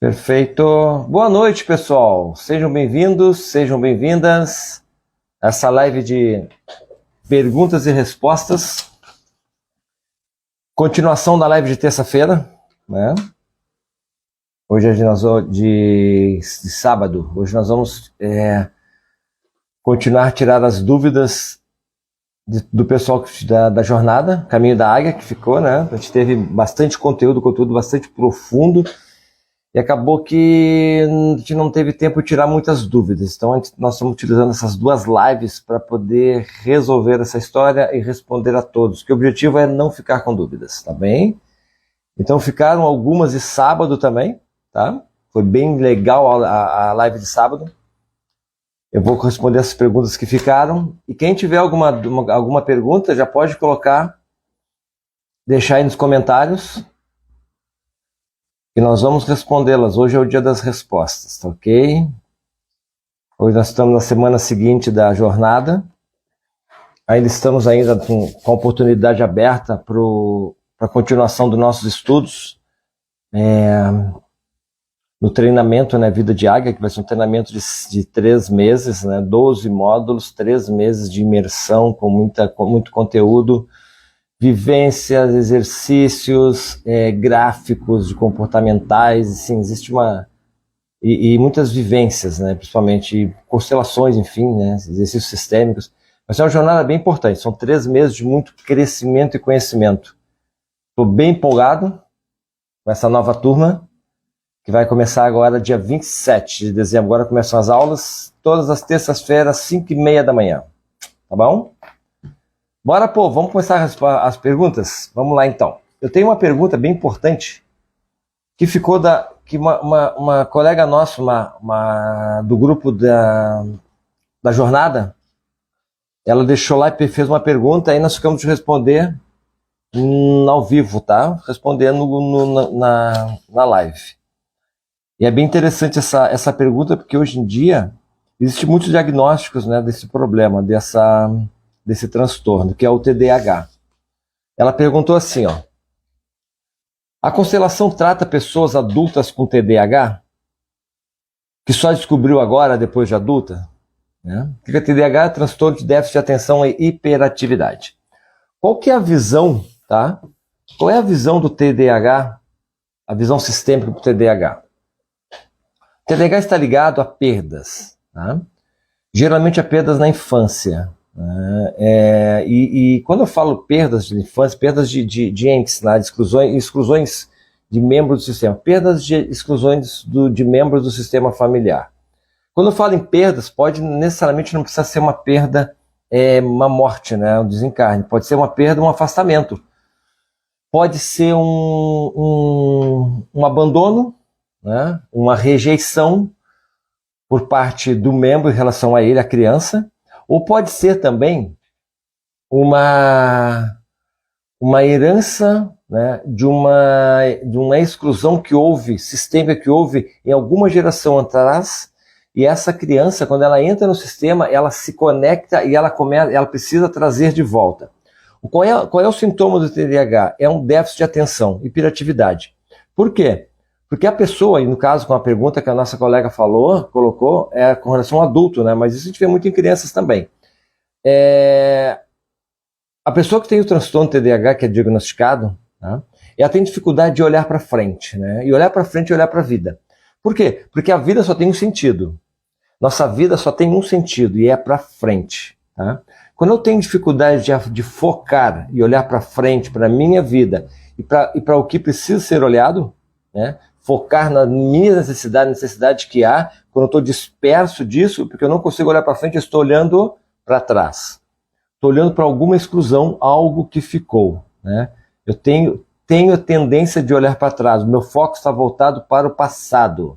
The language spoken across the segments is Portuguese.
Perfeito. Boa noite, pessoal. Sejam bem-vindos, sejam bem-vindas a essa live de perguntas e respostas. Continuação da live de terça-feira, né? Hoje é de sábado. Hoje nós vamos continuar a tirar as dúvidas do pessoal da jornada, Caminho da Águia, que ficou, né? A gente teve bastante conteúdo bastante profundo. E acabou que a gente não teve tempo de tirar muitas dúvidas. Então nós estamos utilizando essas duas lives para poder resolver essa história e responder a todos. Que o objetivo é não ficar com dúvidas, tá bem? Então ficaram algumas de sábado também, tá? Foi bem legal a live de sábado. Eu vou responder essas perguntas que ficaram. E quem tiver alguma pergunta já pode deixar aí nos comentários. E nós vamos respondê-las. Hoje é o dia das respostas, tá ok? Hoje nós estamos na semana seguinte da jornada. Ainda estamos com a oportunidade aberta para a continuação dos nossos estudos no treinamento, né, Vida de Águia, que vai ser um treinamento de 3 meses, né, 12 módulos, 3 meses de imersão com muito conteúdo, vivências, exercícios, gráficos de comportamentais, assim, existe e muitas vivências, né, principalmente constelações, enfim, né, exercícios sistêmicos. Mas é uma jornada bem importante, são 3 meses de muito crescimento e conhecimento. Estou bem empolgado com essa nova turma, que vai começar agora dia 27 de dezembro. Agora começam as aulas, todas as terças-feiras, 5h30 da manhã. Tá bom? Bora, vamos começar as perguntas? Vamos lá, então. Eu tenho uma pergunta bem importante que ficou que uma colega nossa, do grupo da jornada, ela deixou lá e fez uma pergunta, aí nós ficamos de responder ao vivo, tá? Respondendo na live. E é bem interessante essa pergunta, porque hoje em dia existem muitos diagnósticos, né, desse problema, desse transtorno, que é o TDAH. Ela perguntou assim, ó: a constelação trata pessoas adultas com TDAH? Que só descobriu agora, depois de adulta? Né? O que é TDAH? Transtorno de déficit de atenção e hiperatividade. Qual que é a visão, tá? Qual é a visão do TDAH, a visão sistêmica do TDAH? O TDAH está ligado a perdas, tá? Geralmente a perdas na infância. E quando eu falo perdas de infância, perdas de entes, né, exclusões de membros do sistema, perdas de exclusões de membros do sistema familiar. Quando eu falo em perdas, necessariamente não precisa ser uma perda, uma morte, né, um desencarne, pode ser uma perda, um afastamento, pode ser um abandono, né, uma rejeição por parte do membro em relação a ele, a criança. Ou pode ser também uma herança, né, de uma exclusão que houve, sistêmica que houve em alguma geração atrás, e essa criança, quando ela entra no sistema, ela se conecta e ela precisa trazer de volta. Qual é o sintoma do TDAH? É um déficit de atenção, hiperatividade. Por quê? Porque a pessoa, e no caso com a pergunta que a nossa colega colocou, é com relação ao adulto, né? Mas isso a gente vê muito em crianças também. A pessoa que tem o transtorno TDAH, que é diagnosticado, tá? Ela tem dificuldade de olhar para frente, né? E olhar para frente e olhar para a vida. Por quê? Porque a vida só tem um sentido. Nossa vida só tem um sentido, e é para frente, tá? Quando eu tenho dificuldade de focar e olhar para frente, para a minha vida, e para o que precisa ser olhado, né? Focar na minha necessidade que há, quando eu estou disperso disso, porque eu não consigo olhar para frente, eu estou olhando para trás. Estou olhando para alguma exclusão, algo que ficou, né? Eu tenho a tendência de olhar para trás, o meu foco está voltado para o passado,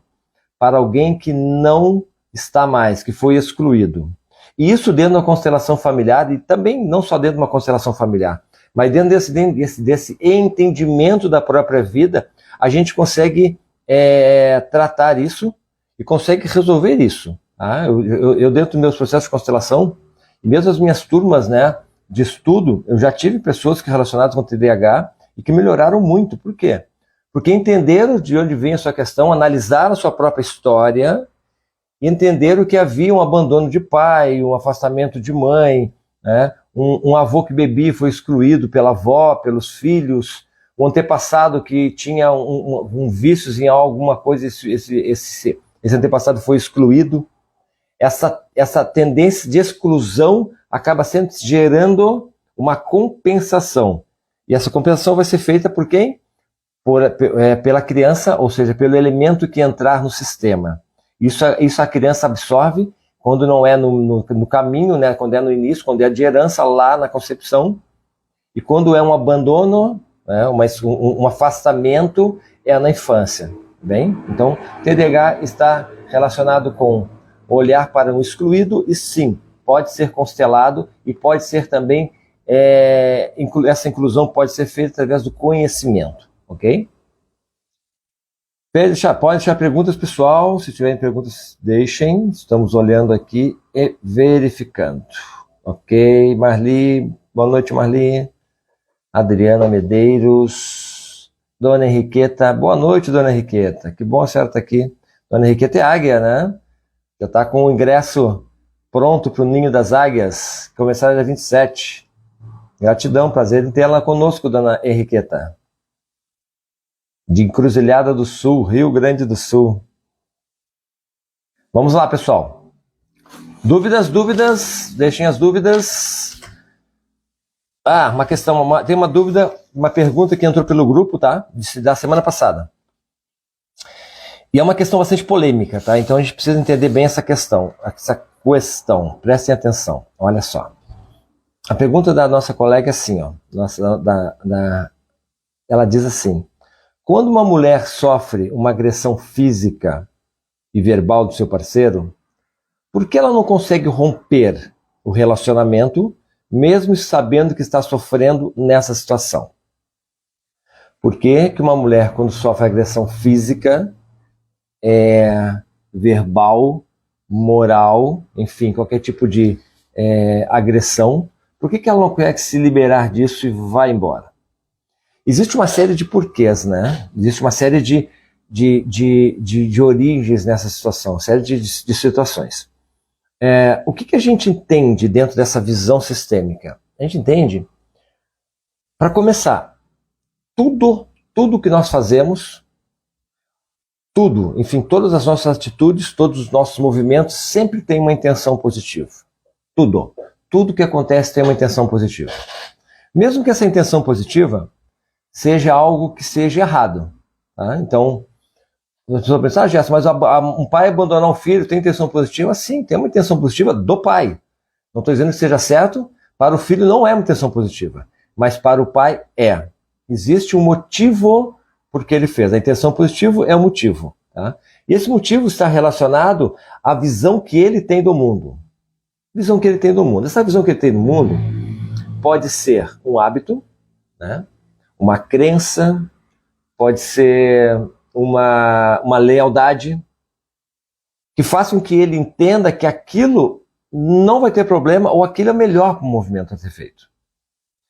para alguém que não está mais, que foi excluído. E isso dentro de uma constelação familiar, e também não só dentro de uma constelação familiar, mas dentro desse entendimento da própria vida, a gente consegue tratar isso e consegue resolver isso. Tá? Eu dentro dos meus processos de constelação, e mesmo as minhas turmas, né, de estudo, eu já tive pessoas relacionadas com TDAH e que melhoraram muito. Por quê? Porque entenderam de onde vem a sua questão, analisaram a sua própria história, e entenderam que havia um abandono de pai, um afastamento de mãe, né? Um avô que bebia e foi excluído pela avó, pelos filhos, um antepassado que tinha um vício em alguma coisa, esse antepassado foi excluído. Essa tendência de exclusão acaba sempre gerando uma compensação. E essa compensação vai ser feita por quem? Pela criança, ou seja, pelo elemento que entrar no sistema. Isso a criança absorve quando não é no caminho, né? Quando é no início, quando é de herança lá na concepção, e quando é um abandono, né? Um afastamento, é na infância. Bem? Então, TDAH está relacionado com olhar para o excluído, e sim, pode ser constelado e pode ser também, essa inclusão pode ser feita através do conhecimento, ok? Pode deixar perguntas, pessoal. Se tiverem perguntas, deixem. Estamos olhando aqui e verificando. Ok, Marli. Boa noite, Marli. Adriana Medeiros. Dona Henriqueta. Boa noite, Dona Henriqueta. Que bom a senhora estar aqui. Dona Henriqueta é águia, né? Já está com o ingresso pronto para o Ninho das Águias. Começar dia 27. Gratidão, prazer em tê-la conosco, Dona Henriqueta. De Encruzilhada do Sul, Rio Grande do Sul. Vamos lá, pessoal. Dúvidas? Deixem as dúvidas. Uma questão, tem uma dúvida, uma pergunta que entrou pelo grupo, tá? Da semana passada. E é uma questão bastante polêmica, tá? Então a gente precisa entender bem essa questão. Prestem atenção. Olha só. A pergunta da nossa colega é assim, ó. Ela diz assim: quando uma mulher sofre uma agressão física e verbal do seu parceiro, por que ela não consegue romper o relacionamento, mesmo sabendo que está sofrendo nessa situação? Por que uma mulher, quando sofre agressão física, verbal, moral, enfim, qualquer tipo de agressão, por que ela não consegue se liberar disso e vai embora? Existe uma série de porquês, né? Existe uma série de origens nessa situação, uma série de situações. O que a gente entende dentro dessa visão sistêmica? A gente entende, para começar, tudo que nós fazemos, enfim, todas as nossas atitudes, todos os nossos movimentos sempre tem uma intenção positiva. Tudo que acontece tem uma intenção positiva. Mesmo que essa intenção positiva seja algo que seja errado. Tá? Então, as pessoas pensam, Gerson, mas um pai abandonar um filho tem intenção positiva? Sim, tem uma intenção positiva do pai. Não estou dizendo que seja certo, para o filho não é uma intenção positiva, mas para o pai é. Existe um motivo por que ele fez. A intenção positiva é o motivo. Tá? E esse motivo está relacionado à visão que ele tem do mundo. Visão que ele tem do mundo. Essa visão que ele tem do mundo pode ser um hábito, né? Uma crença, pode ser uma lealdade, que faça com que ele entenda que aquilo não vai ter problema, ou aquilo é melhor para o movimento a ser feito.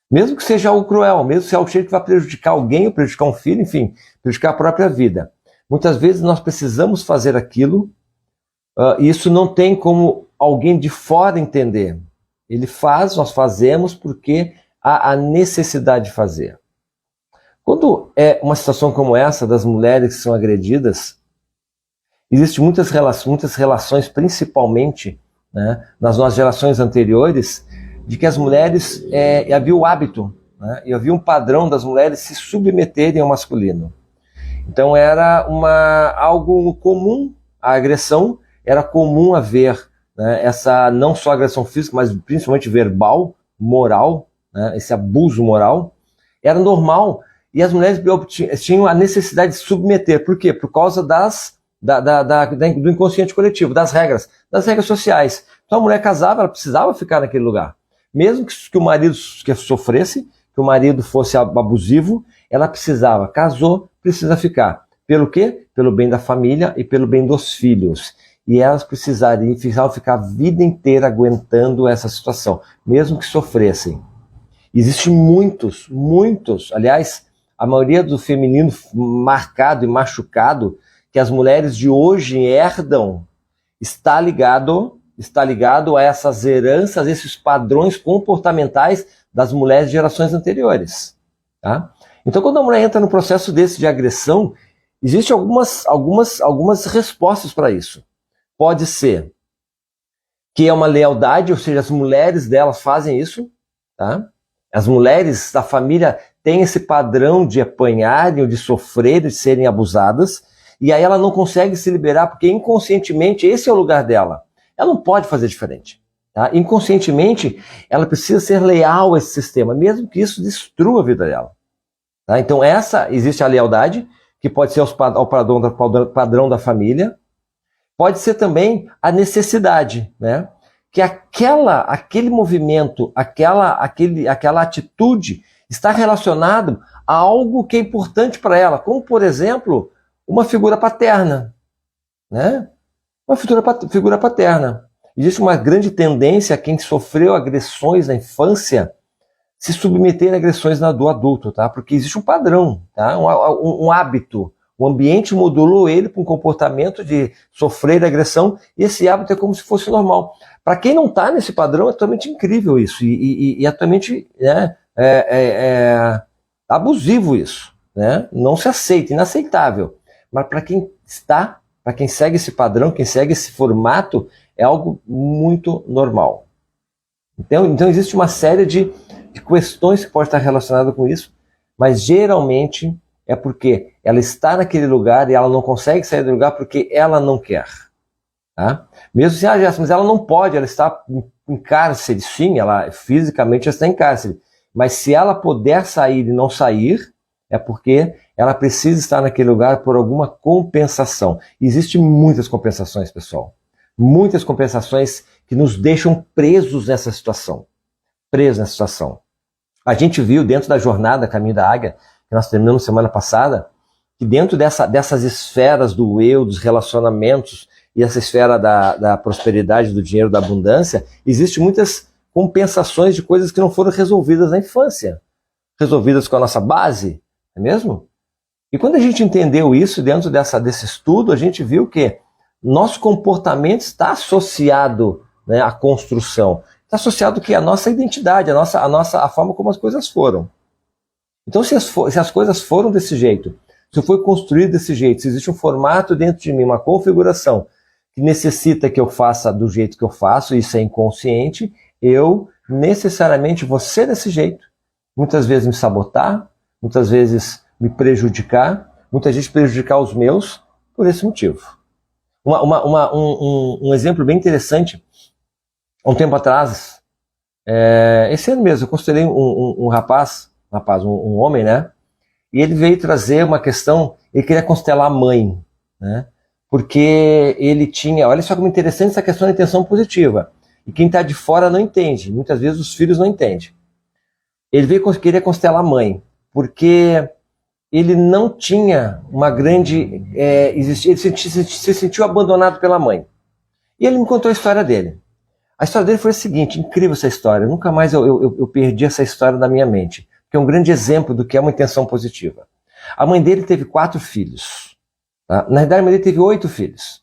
Mesmo que seja algo cruel, mesmo que seja algo que vai prejudicar alguém, ou prejudicar um filho, enfim, prejudicar a própria vida. Muitas vezes nós precisamos fazer aquilo, e isso não tem como alguém de fora entender. Nós fazemos porque há a necessidade de fazer. Quando é uma situação como essa, das mulheres que são agredidas, existem muitas relações, principalmente, né, nas nossas gerações anteriores, de que as mulheres, havia o hábito, né, e havia um padrão das mulheres se submeterem ao masculino. Então era algo comum, a agressão, era comum haver, né, essa não só agressão física, mas principalmente verbal, moral, né, esse abuso moral, era normal. E as mulheres tinham a necessidade de se submeter. Por quê? Por causa do inconsciente coletivo, das regras sociais. Então a mulher casava, ela precisava ficar naquele lugar. Mesmo que o marido sofresse, que o marido fosse abusivo, ela precisava. Casou, precisa ficar. Pelo quê? Pelo bem da família e pelo bem dos filhos. E elas precisavam ficar a vida inteira aguentando essa situação, mesmo que sofressem. Existem muitos, aliás, a maioria do feminino marcado e machucado que as mulheres de hoje herdam está ligado a essas heranças, esses padrões comportamentais das mulheres de gerações anteriores. Tá? Então, quando a mulher entra no processo desse de agressão, existem algumas respostas para isso. Pode ser que é uma lealdade, ou seja, as mulheres delas fazem isso, tá? As mulheres da família têm esse padrão de apanharem, ou de sofrerem, de serem abusadas, e aí ela não consegue se liberar, porque inconscientemente esse é o lugar dela. Ela não pode fazer diferente. Tá? Inconscientemente, ela precisa ser leal a esse sistema, mesmo que isso destrua a vida dela. Tá? Então existe a lealdade, que pode ser ao padrão da família, pode ser também a necessidade, né? Que aquele movimento, aquela atitude está relacionado a algo que é importante para ela, como, por exemplo, uma figura paterna, né? Uma figura paterna. Existe uma grande tendência a quem sofreu agressões na infância se submeter a agressões do adulto, tá? Porque existe um padrão, tá? Um hábito. O ambiente modulou ele para um comportamento de sofrer agressão, e esse hábito é como se fosse normal. Para quem não está nesse padrão, é totalmente incrível isso, e é totalmente abusivo isso, né? Não se aceita, inaceitável. Mas para quem está, para quem segue esse padrão, quem segue esse formato, é algo muito normal. Então existe uma série de questões que podem estar relacionadas com isso, mas geralmente é porque ela está naquele lugar e ela não consegue sair do lugar porque ela não quer. Tá? Mesmo assim, mas ela não pode, ela está em cárcere, sim, ela fisicamente está em cárcere. Mas se ela puder sair e não sair, é porque ela precisa estar naquele lugar por alguma compensação. Existem muitas compensações, pessoal. Muitas compensações que nos deixam presos nessa situação. Presos nessa situação. A gente viu dentro da jornada Caminho da Águia, que nós terminamos semana passada, que dentro dessas esferas do eu, dos relacionamentos, e essa esfera da prosperidade, do dinheiro, da abundância, existem muitas compensações de coisas que não foram resolvidas na infância. Resolvidas com a nossa base, não é mesmo? E quando a gente entendeu isso dentro desse estudo, a gente viu que nosso comportamento está associado, né, à construção. Está associado que a nossa identidade, a forma como as coisas foram. Então, se as coisas foram desse jeito, se foi construído desse jeito, se existe um formato dentro de mim, uma configuração que necessita que eu faça do jeito que eu faço, isso é inconsciente, eu necessariamente vou ser desse jeito. Muitas vezes me sabotar, muitas vezes me prejudicar, muitas vezes prejudicar os meus por esse motivo. Um exemplo bem interessante, há um tempo atrás, esse ano mesmo, eu considerei um um homem, né? E ele veio trazer uma questão, ele queria constelar a mãe, né? Porque ele tinha, olha só como interessante essa questão da intenção positiva. E quem está de fora não entende, muitas vezes os filhos não entendem. Ele queria constelar a mãe, porque ele não tinha uma grande... ele se sentiu abandonado pela mãe. E ele me contou a história dele. A história dele foi a seguinte, incrível essa história, nunca mais eu perdi essa história da minha mente, que é um grande exemplo do que é uma intenção positiva. A mãe dele teve 4 filhos. Tá? Na verdade, a mãe dele teve 8 filhos.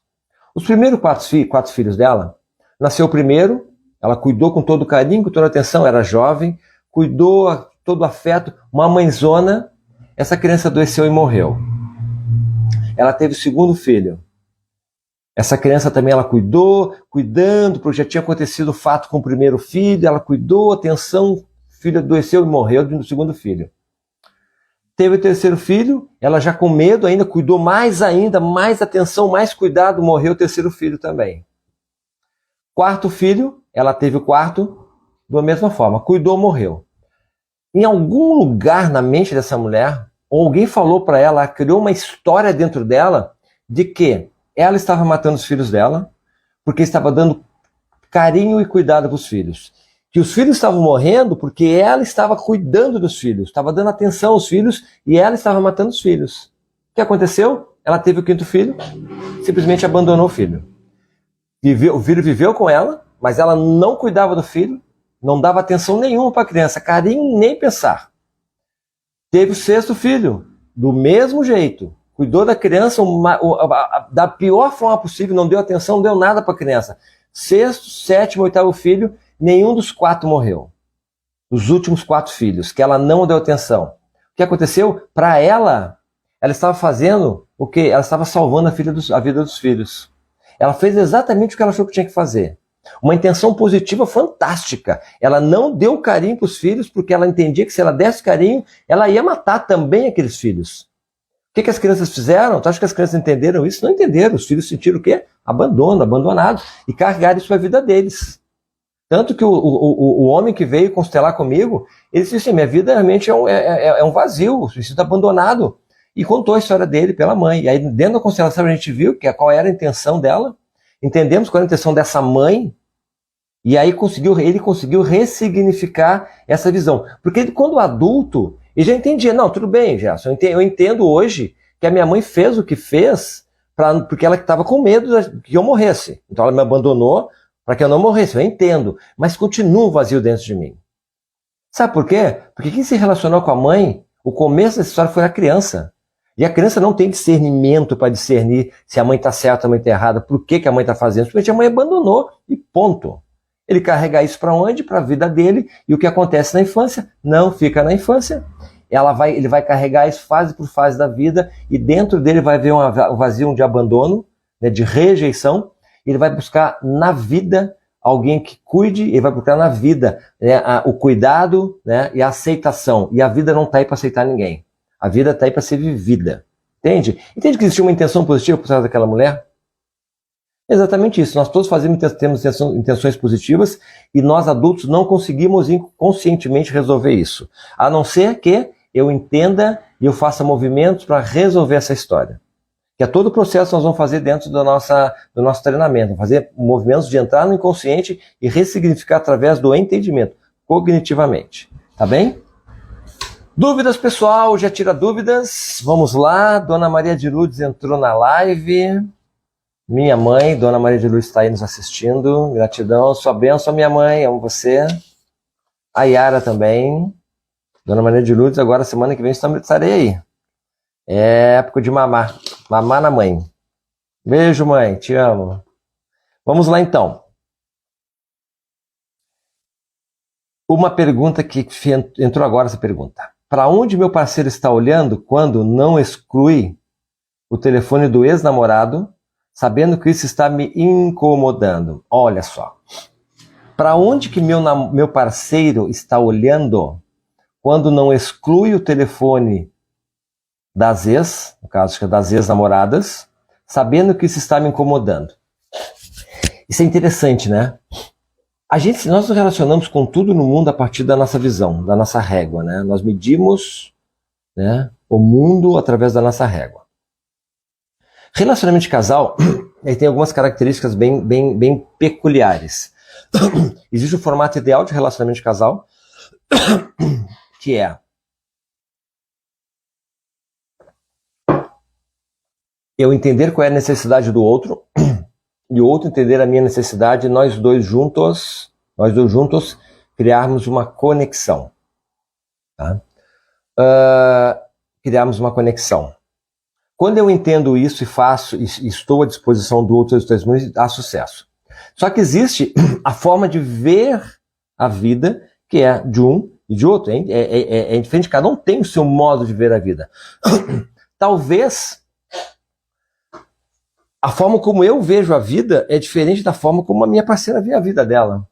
Os primeiros 4 filhos dela, nasceu o primeiro, ela cuidou com todo carinho, com toda atenção, era jovem, cuidou todo afeto, uma mãezona, essa criança adoeceu e morreu. Ela teve o segundo filho. Essa criança também ela cuidando, porque já tinha acontecido o fato com o primeiro filho, ela cuidou, atenção, o filho adoeceu e morreu do segundo filho. Teve o terceiro filho, ela já com medo ainda, cuidou mais ainda, mais atenção, mais cuidado, morreu o terceiro filho também. Quarto filho, ela teve o quarto, da mesma forma, cuidou, morreu. Em algum lugar na mente dessa mulher, alguém falou para ela, criou uma história dentro dela, de que ela estava matando os filhos dela, porque estava dando carinho e cuidado para os filhos. Que os filhos estavam morrendo porque ela estava cuidando dos filhos, estava dando atenção aos filhos e ela estava matando os filhos. O que aconteceu? Ela teve o 5º filho, simplesmente abandonou o filho. O filho viveu com ela, mas ela não cuidava do filho, não dava atenção nenhuma para a criança, carinho nem pensar. Teve o sexto filho, do mesmo jeito. Cuidou da criança da pior forma possível, não deu atenção, não deu nada para a criança. Sexto, sétimo, oitavo filho, nenhum dos 4 morreu. Os últimos 4 filhos, que ela não deu atenção. O que aconteceu? Para ela estava fazendo o quê? Ela estava salvando a vida dos filhos. Ela fez exatamente o que ela achou que tinha que fazer. Uma intenção positiva fantástica. Ela não deu carinho para os filhos porque ela entendia que se ela desse carinho, ela ia matar também aqueles filhos. O que as crianças fizeram? Tu acha que as crianças entenderam isso? Não entenderam. Os filhos sentiram o quê? Abandono, abandonado. E carregaram isso para a vida deles. Tanto que o homem que veio constelar comigo, ele disse assim, minha vida realmente é um vazio, me sinto abandonado. E contou a história dele pela mãe. E aí dentro da constelação a gente viu qual era a intenção dela, entendemos qual era a intenção dessa mãe, e aí ele conseguiu ressignificar essa visão. Porque ele, quando adulto, ele já entendia, não, tudo bem, Gerson, eu entendo hoje que a minha mãe fez o que fez porque ela estava com medo que eu morresse. Então ela me abandonou para que eu não morresse, eu entendo, mas continua um vazio dentro de mim. Sabe por quê? Porque quem se relacionou com a mãe, o começo dessa história foi a criança. E a criança não tem discernimento para discernir se a mãe está certa ou a mãe está errada, por que a mãe está fazendo, simplesmente a mãe abandonou e ponto. Ele carrega isso para onde? Para a vida dele, e o que acontece na infância não fica na infância. Ele vai carregar isso fase por fase da vida, e dentro dele vai ver um vazio de abandono, né, de rejeição. Ele vai buscar na vida alguém que cuide, ele vai buscar na vida, né, o cuidado, né, e a aceitação. E a vida não está aí para aceitar ninguém. A vida está aí para ser vivida. Entende? Entende que existe uma intenção positiva por trás daquela mulher? Exatamente isso. Nós todos temos intenções positivas e nós adultos não conseguimos inconscientemente resolver isso. A não ser que eu entenda e eu faça movimentos para resolver essa história. Que é todo o processo que nós vamos fazer dentro do nosso treinamento. Fazer movimentos de entrar no inconsciente e ressignificar através do entendimento, cognitivamente. Tá bem? Dúvidas, pessoal? Já tira dúvidas? Vamos lá. Dona Maria de Lourdes entrou na live. Minha mãe, Dona Maria de Lourdes, está aí nos assistindo. Gratidão. Sua bênção, minha mãe. Amo você. A Yara também. Dona Maria de Lourdes, agora semana que vem estarei aí. É época de mamar. Mamar na mãe. Beijo, mãe. Te amo. Vamos lá, então. Uma pergunta que entrou agora, essa pergunta. Para onde meu parceiro está olhando quando não exclui o telefone do ex-namorado, sabendo que isso está me incomodando? Olha só. Para onde que meu parceiro está olhando quando não exclui o telefone das ex, no caso acho que é das ex-namoradas, sabendo que isso está me incomodando? Isso é interessante, né? Nós nos relacionamos com tudo no mundo a partir da nossa visão, da nossa régua, né? Nós medimos, né, o mundo através da nossa régua. Relacionamento de casal, ele tem algumas características bem peculiares. Existe o formato ideal de relacionamento de casal, que é eu entender qual é a necessidade do outro, e o outro entender a minha necessidade, e nós dois juntos criarmos uma conexão. Tá? Criarmos uma conexão. Quando eu entendo isso e faço, e estou à disposição do outro, há sucesso. Só que existe a forma de ver a vida, que é de um e de outro. É diferente, cada um tem o seu modo de ver a vida. Talvez a forma como eu vejo a vida é diferente da forma como a minha parceira vê a vida dela.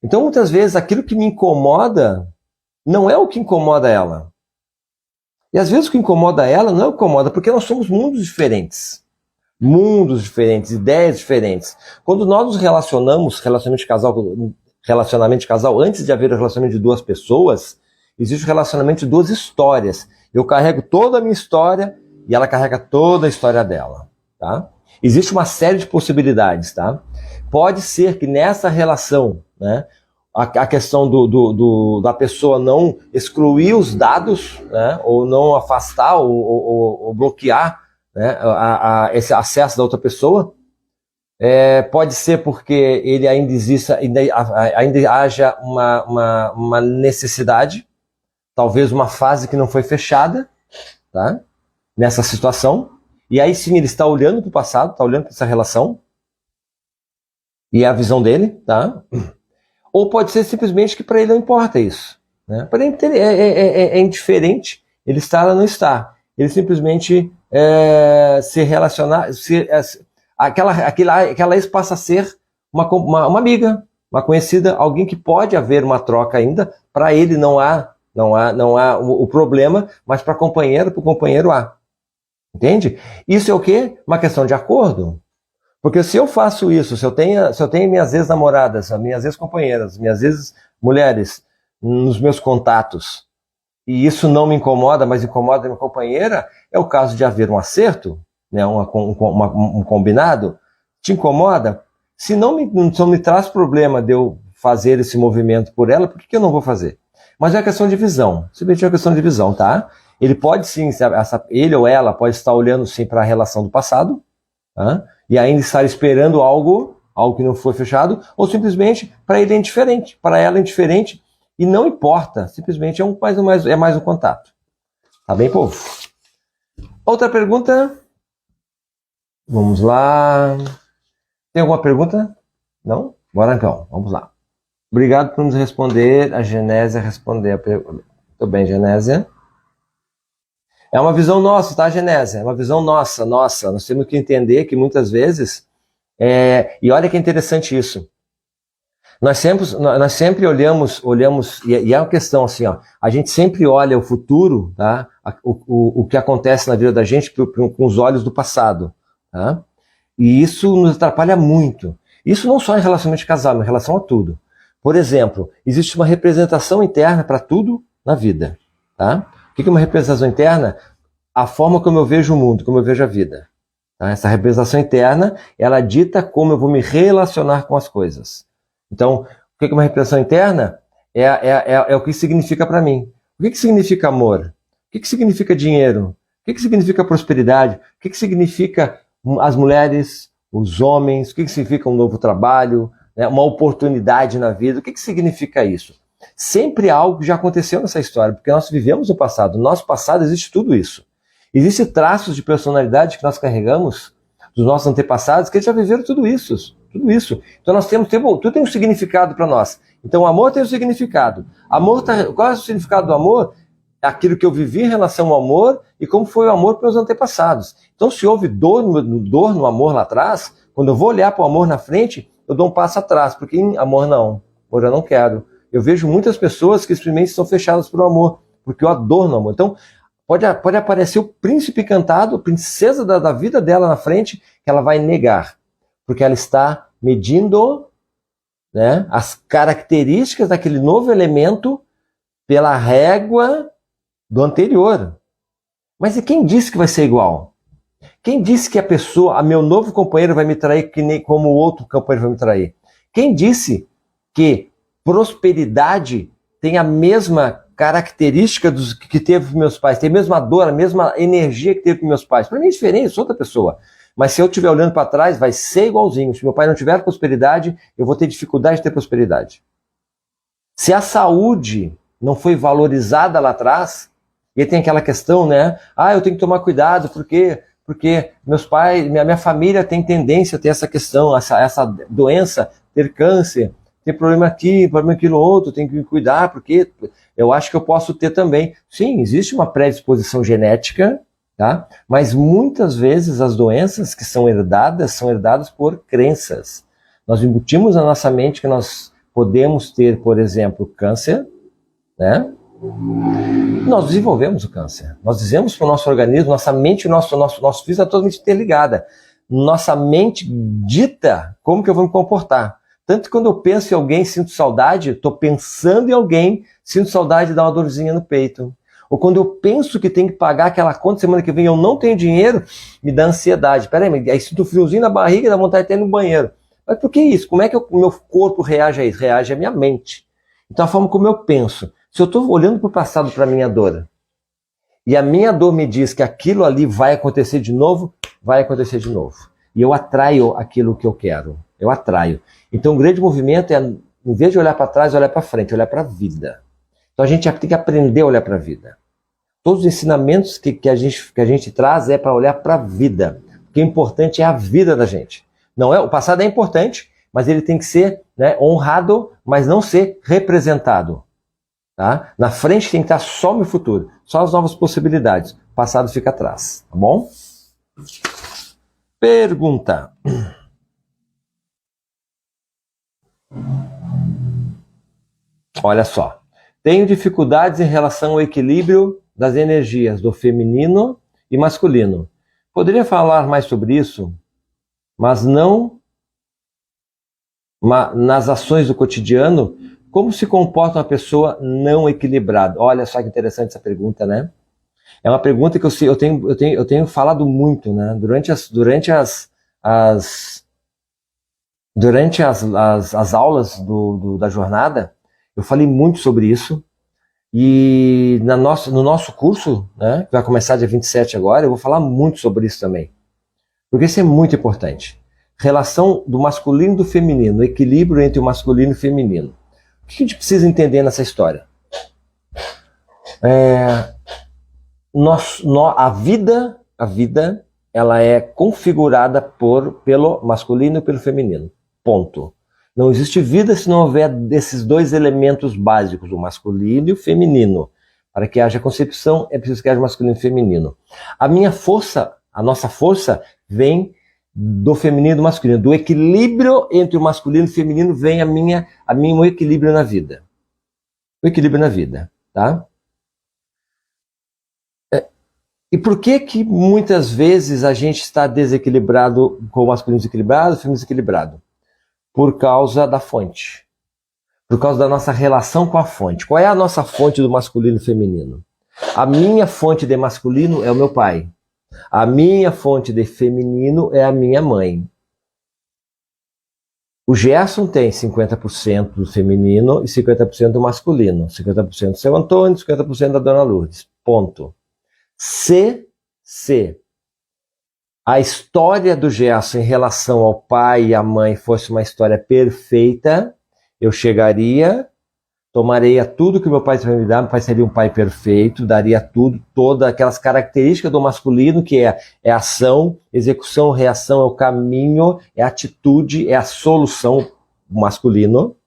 Então, muitas vezes, aquilo que me incomoda não é o que incomoda ela. E às vezes o que incomoda ela não é o que incomoda, porque nós somos mundos diferentes. Mundos diferentes, ideias diferentes. Quando nós nos relacionamos, relacionamento de casal, antes de haver o relacionamento de duas pessoas, existe o relacionamento de duas histórias. Eu carrego toda a minha história e ela carrega toda a história dela. Tá? Existe uma série de possibilidades, tá? Pode ser que nessa relação, né, a questão da pessoa não excluir os dados, né, ou não afastar ou bloquear, né, esse acesso da outra pessoa, pode ser porque ele ainda haja uma necessidade, talvez uma fase que não foi fechada, tá? Nessa situação, e aí sim ele está olhando para o passado, está olhando para essa relação, e é a visão dele, tá? Ou pode ser simplesmente que para ele não importa isso, né? Para ele é indiferente, ele está ou não está. Ele simplesmente se relacionar, aquela ex passa a ser uma amiga, uma conhecida, alguém que pode haver uma troca ainda. Para ele não há o problema, mas para o companheiro há. Entende? Isso é o quê? Uma questão de acordo. Porque se eu faço isso, se eu tenho minhas ex-namoradas, minhas ex-companheiras, minhas ex-mulheres nos meus contatos, e isso não me incomoda, mas incomoda a minha companheira, é o caso de haver um acerto, né, um combinado. Te incomoda? Se não me traz problema de eu fazer esse movimento por ela, por que eu não vou fazer? Mas é uma questão de visão, simplesmente é uma questão de visão, tá? Ele pode sim, ele ou ela pode estar olhando sim para a relação do passado, tá? E ainda estar esperando algo que não foi fechado, ou simplesmente para ele é indiferente, para ela é indiferente, e não importa, simplesmente é mais um contato. Tá bem, povo? Outra pergunta? Vamos lá. Tem alguma pergunta? Não? Bora então, vamos lá. Obrigado por nos responder, a Genésia responder a pergunta. Muito bem, Genésia. É uma visão nossa, tá, Genésia? É uma visão nossa. Nós temos que entender que muitas vezes, e olha que interessante isso, nós sempre olhamos e é uma questão assim, ó, a gente sempre olha o futuro, tá? O que acontece na vida da gente com os olhos do passado, tá? E isso nos atrapalha muito. Isso não só em relacionamento de casal, mas em relação a tudo. Por exemplo, existe uma representação interna para tudo na vida, tá? O que é uma representação interna? A forma como eu vejo o mundo, como eu vejo a vida. Tá? Essa representação interna, ela dita como eu vou me relacionar com as coisas. Então, o que é uma representação interna? É o que significa para mim. O que significa amor? O que significa dinheiro? O que significa prosperidade? O que significa as mulheres, os homens? O que significa um novo trabalho? Né? Uma oportunidade na vida? O que significa isso? Sempre algo que já aconteceu nessa história, porque nós vivemos o passado. No nosso passado existe tudo isso. Existem traços de personalidade que nós carregamos dos nossos antepassados, que eles já viveram tudo isso. Então nós tudo tem um significado para nós. Então o amor tem um significado. Qual é o significado do amor? Aquilo que eu vivi em relação ao amor e como foi o amor para os meus antepassados. Então se houve dor no amor lá atrás, quando eu vou olhar para o amor na frente, eu dou um passo atrás, porque amor não, amor eu não quero. Eu vejo muitas pessoas que simplesmente estão fechadas para o amor, porque eu adoro no amor. Então pode aparecer o príncipe encantado, a princesa da vida dela na frente, que ela vai negar. Porque ela está medindo, né, as características daquele novo elemento pela régua do anterior. Mas e quem disse que vai ser igual? Quem disse que meu novo companheiro vai me trair que nem como o outro companheiro vai me trair? Quem disse que prosperidade tem a mesma característica que teve com meus pais, tem a mesma dor, a mesma energia que teve com meus pais? Para mim é diferente, eu sou outra pessoa. Mas se eu estiver olhando para trás, vai ser igualzinho. Se meu pai não tiver prosperidade, eu vou ter dificuldade de ter prosperidade. Se a saúde não foi valorizada lá atrás, e tem aquela questão, né? Eu tenho que tomar cuidado, porque meus pais, minha família tem tendência a ter essa questão, essa doença, ter câncer, ter problema aqui, problema aquilo outro, tenho que me cuidar, porque eu acho que eu posso ter também. Sim, existe uma predisposição genética, tá? Mas muitas vezes as doenças que são herdadas por crenças. Nós embutimos na nossa mente que nós podemos ter, por exemplo, câncer, né? Nós desenvolvemos o câncer. Nós dizemos para o nosso organismo, nossa mente, nosso físico está totalmente interligada. Nossa mente dita como que eu vou me comportar. Tanto que quando eu penso em alguém, sinto saudade, estou pensando em alguém, sinto saudade de dar uma dorzinha no peito. Ou quando eu penso que tem que pagar aquela conta semana que vem, eu não tenho dinheiro, me dá ansiedade. Peraí, aí sinto friozinho na barriga e dá vontade de ir no banheiro. Mas por que isso? Como é que o meu corpo reage a isso? Reage à minha mente. Então a forma como eu penso. Se eu estou olhando para o passado, para a minha dor, e a minha dor me diz que aquilo ali vai acontecer de novo, vai acontecer de novo. E eu atraio aquilo que eu quero. Eu atraio. Então o grande movimento é, em vez de olhar para trás, olhar para frente, olhar para a vida. Então a gente tem que aprender a olhar para a vida. Todos os ensinamentos que a gente traz é para olhar para a vida. O que é importante é a vida da gente. Não é, o passado é importante, mas ele tem que ser, né, honrado, mas não ser representado. Tá? Na frente tem que estar só o meu futuro, só as novas possibilidades. O passado fica atrás, tá bom? Pergunta. Olha só. Tenho dificuldades em relação ao equilíbrio das energias do feminino e masculino. Poderia falar mais sobre isso, mas não nas ações do cotidiano? Como se comporta uma pessoa não equilibrada? Olha só que interessante essa pergunta, né? É uma pergunta que eu tenho falado muito, né? Durante as aulas da jornada, eu falei muito sobre isso. E no nosso curso, né, que vai começar dia 27 agora, eu vou falar muito sobre isso também. Porque isso é muito importante. Relação do masculino e do feminino, equilíbrio entre o masculino e o feminino. O que a gente precisa entender nessa história? A vida, ela é configurada pelo masculino e pelo feminino. Ponto. Não existe vida se não houver desses dois elementos básicos, o masculino e o feminino. Para que haja concepção, é preciso que haja masculino e feminino. A nossa força vem do feminino e do masculino. Do equilíbrio entre o masculino e o feminino vem o equilíbrio na vida. O equilíbrio na vida, tá? E por que muitas vezes a gente está desequilibrado, com o masculino desequilibrado, o feminino desequilibrado? Por causa da fonte. Por causa da nossa relação com a fonte. Qual é a nossa fonte do masculino e feminino? A minha fonte de masculino é o meu pai. A minha fonte de feminino é a minha mãe. O Gerson tem 50% do feminino e 50% do masculino. 50% do seu Antônio, 50% da Dona Lourdes. Ponto. Se a história do Gerson em relação ao pai e à mãe fosse uma história perfeita, eu chegaria, tomaria tudo que meu pai me dar, meu pai seria um pai perfeito, daria tudo, todas aquelas características do masculino, que é ação, execução, reação, é o caminho, é a atitude, é a solução masculino.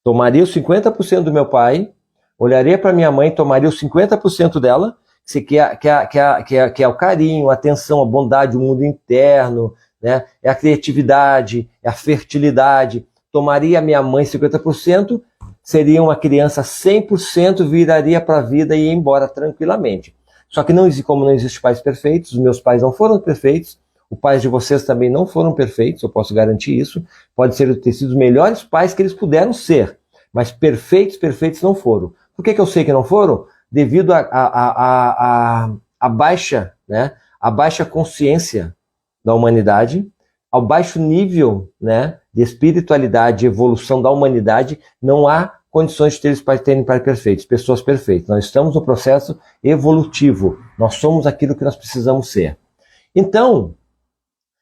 Tomaria os 50% do meu pai, olharia para minha mãe, tomaria os 50% dela, que é o carinho, a atenção, a bondade, o mundo interno, né? É a criatividade, é a fertilidade. Tomaria a minha mãe 50%, seria uma criança 100%, viraria para a vida e ia embora tranquilamente. Só que como não existe pais perfeitos, os meus pais não foram perfeitos, os pais de vocês também não foram perfeitos, eu posso garantir isso. Pode ter sido os melhores pais que eles puderam ser, mas perfeitos não foram. Por que eu sei que não foram? Devido à baixa, né, a baixa consciência da humanidade, ao baixo nível, né, de espiritualidade e evolução da humanidade, não há condições de terem pais perfeitos, pessoas perfeitas. Nós estamos no processo evolutivo, nós somos aquilo que nós precisamos ser. Então,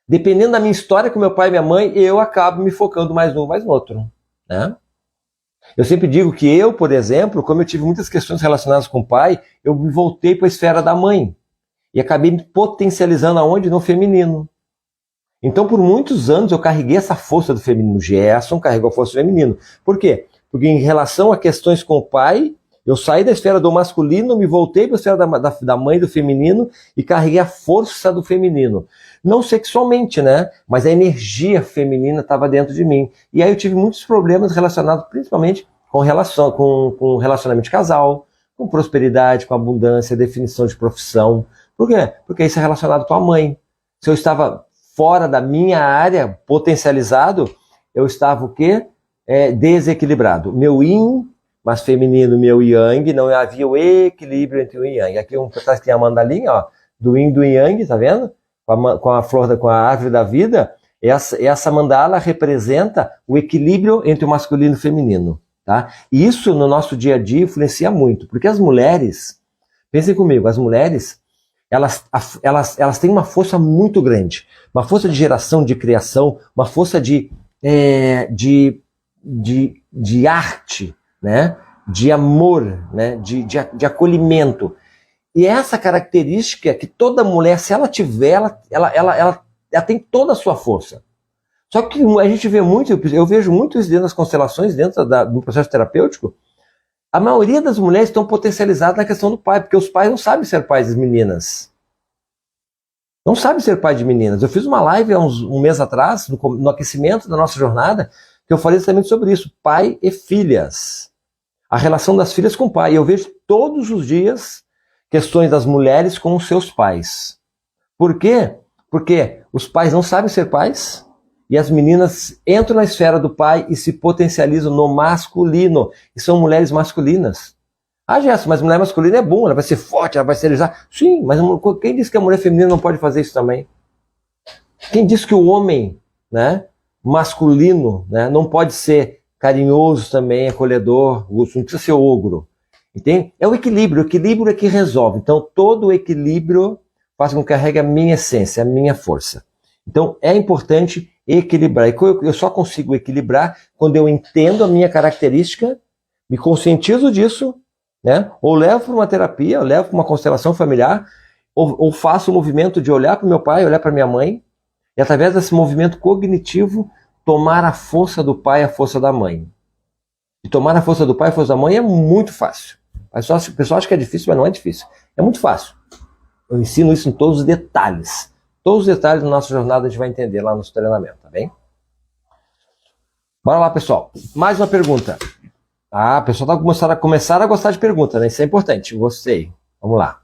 dependendo da minha história com meu pai e minha mãe, eu acabo me focando mais num, mais no outro, né? Eu sempre digo que eu, por exemplo, como eu tive muitas questões relacionadas com o pai, eu me voltei para a esfera da mãe. E acabei me potencializando aonde? No feminino. Então, por muitos anos, eu carreguei essa força do feminino. Gerson carregou a força do feminino. Por quê? Porque em relação a questões com o pai, eu saí da esfera do masculino, me voltei para a esfera da mãe do feminino e carreguei a força do feminino. Não sexualmente, né? Mas a energia feminina estava dentro de mim. E aí eu tive muitos problemas relacionados principalmente com relacionamento de casal, com prosperidade, com abundância, definição de profissão. Por quê? Porque isso é relacionado com a mãe. Se eu estava fora da minha área, potencializado, eu estava o quê? Desequilibrado. Meu yin, mas feminino, meu yang, não havia o equilíbrio entre o yin e yang. Aqui tem a mandalinha, ó, do yin e do yang, tá vendo? Com a árvore da vida, essa mandala representa o equilíbrio entre o masculino e o feminino, tá? E isso no nosso dia a dia influencia muito, porque as mulheres, pensem comigo, as mulheres, elas têm uma força muito grande, uma força de geração, de criação, uma força de arte, né? de amor, né? de acolhimento. E essa característica que toda mulher, se ela tiver, ela tem toda a sua força. Só que a gente vê muito, eu vejo muito isso dentro das constelações, dentro do processo terapêutico. A maioria das mulheres estão potencializadas na questão do pai, porque os pais não sabem ser pais das meninas. Não sabem ser pai de meninas. Eu fiz uma live há um mês atrás, no aquecimento da nossa jornada, que eu falei exatamente sobre isso, pai e filhas. A relação das filhas com o pai. Eu vejo todos os dias questões das mulheres com os seus pais. Por quê? Porque os pais não sabem ser pais e as meninas entram na esfera do pai e se potencializam no masculino. E são mulheres masculinas. Ah, Gerson, mas mulher masculina é bom, ela vai ser forte, ela vai ser elisada. Sim, mas quem disse que a mulher feminina não pode fazer isso também? Quem disse que o homem, né, masculino, né, não pode ser carinhoso também, acolhedor, não precisa ser ogro? Entende? É o equilíbrio é que resolve. Então, todo o equilíbrio faz com que carregue a minha essência, a minha força. Então, é importante equilibrar. E eu só consigo equilibrar quando eu entendo a minha característica, me conscientizo disso, né? Ou levo para uma terapia, ou levo para uma constelação familiar, ou faço o movimento de olhar para o meu pai, olhar para minha mãe, e através desse movimento cognitivo, tomar a força do pai e a força da mãe. E tomar a força do pai e a força da mãe é muito fácil. O pessoal acha que é difícil, mas não é difícil. É muito fácil. Eu ensino isso em todos os detalhes. Todos os detalhes da nossa jornada a gente vai entender lá no nosso treinamento, tá bem? Bora lá, pessoal. Mais uma pergunta. Ah, o pessoal tá começando a gostar de pergunta, né? Isso é importante. Gostei. Vamos lá.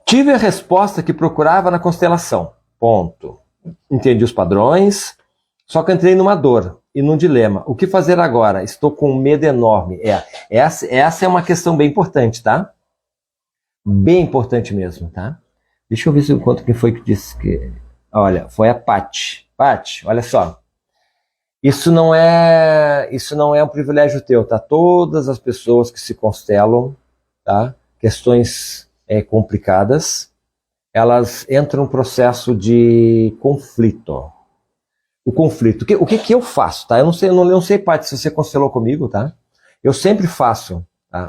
Tive a resposta que procurava na constelação. Ponto. Entendi os padrões, só que entrei numa dor e num dilema. O que fazer agora? Estou com um medo enorme. Essa é uma questão bem importante, tá? Bem importante mesmo, tá? Deixa eu ver se eu encontro quem foi que disse que... Olha, foi a Paty. Paty, olha só. Isso não é um privilégio teu, tá? Todas as pessoas que se constelam, tá? Questões complicadas, elas entram num processo de conflito. O conflito. O que eu faço, tá? Eu não sei, Paty, se você constelou comigo, tá? Eu sempre faço, tá?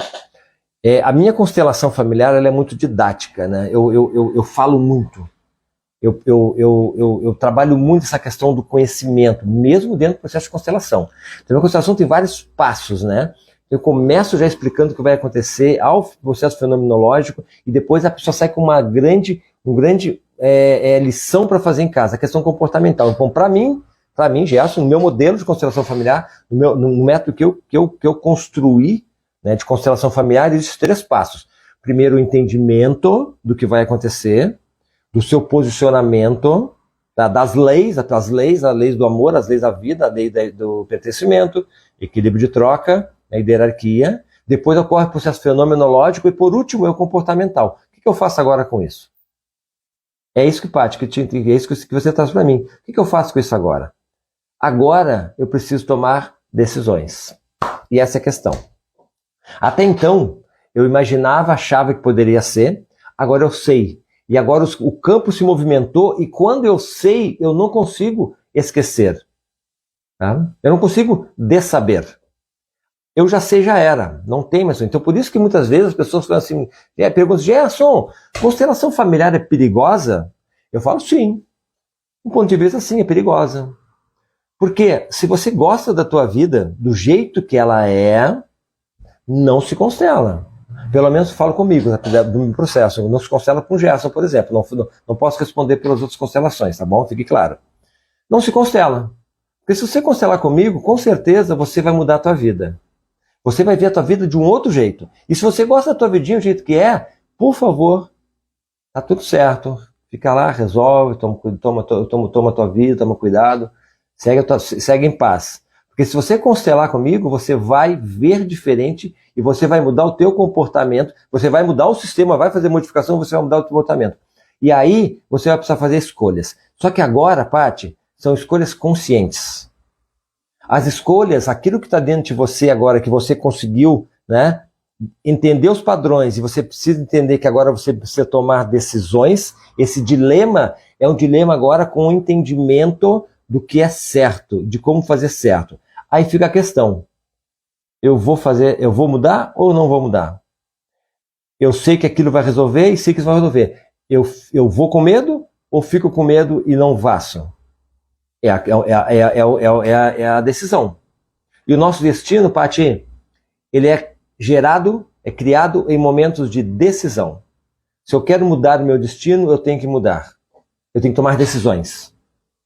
A minha constelação familiar, ela é muito didática, né? Eu falo muito. Eu trabalho muito essa questão do conhecimento, mesmo dentro do processo de constelação. Então, a constelação tem vários passos, né? Eu começo já explicando o que vai acontecer ao processo fenomenológico e depois a pessoa sai com uma grande lição para fazer em casa, a questão comportamental. Então, para mim, Gerson, no meu modelo de constelação familiar, no método que eu construí, né, de constelação familiar, existem 3 passos. Primeiro, o entendimento do que vai acontecer, do seu posicionamento, tá, das leis, as leis do amor, as leis da vida, a lei do pertencimento, equilíbrio de troca, a hierarquia. Depois ocorre o processo fenomenológico e, por último, é o comportamental. O que eu faço agora com isso? É isso que, Paty, é isso que você traz para mim. O que eu faço com isso agora? Agora eu preciso tomar decisões. E essa é a questão. Até então, eu imaginava, achava que poderia ser, agora eu sei. E agora o campo se movimentou e quando eu sei, eu não consigo esquecer. Tá? Eu não consigo dessaber. Eu já sei, já era. Não tem mais. Então, por isso que muitas vezes as pessoas falam assim, perguntam, Gerson, constelação familiar é perigosa? Eu falo, sim. Do ponto de vista, sim, é perigosa. Porque se você gosta da tua vida, do jeito que ela é, não se constela. Pelo menos falo comigo, do meu processo. Não se constela com o Gerson, por exemplo. Não posso responder pelas outras constelações, tá bom? Fique claro. Não se constela. Porque se você constelar comigo, com certeza você vai mudar a tua vida. Você vai ver a tua vida de um outro jeito. E se você gosta da tua vidinha do jeito que é, por favor, tá tudo certo. Fica lá, resolve, toma a tua vida, toma cuidado, segue em paz. Porque se você constelar comigo, você vai ver diferente e você vai mudar o teu comportamento, você vai mudar o sistema, vai fazer modificação, você vai mudar o teu comportamento. E aí você vai precisar fazer escolhas. Só que agora, Paty, são escolhas conscientes. As escolhas, aquilo que está dentro de você agora, que você conseguiu, né, entender os padrões, e você precisa entender que agora você precisa tomar decisões, esse dilema é um dilema agora com o entendimento do que é certo, de como fazer certo. Aí fica a questão, eu vou mudar ou não vou mudar? Eu sei que aquilo vai resolver e sei que isso vai resolver. Eu vou com medo ou fico com medo e não faço? É a decisão. E o nosso destino, Paty, ele é gerado, é criado em momentos de decisão. Se eu quero mudar o meu destino, eu tenho que mudar. Eu tenho que tomar decisões.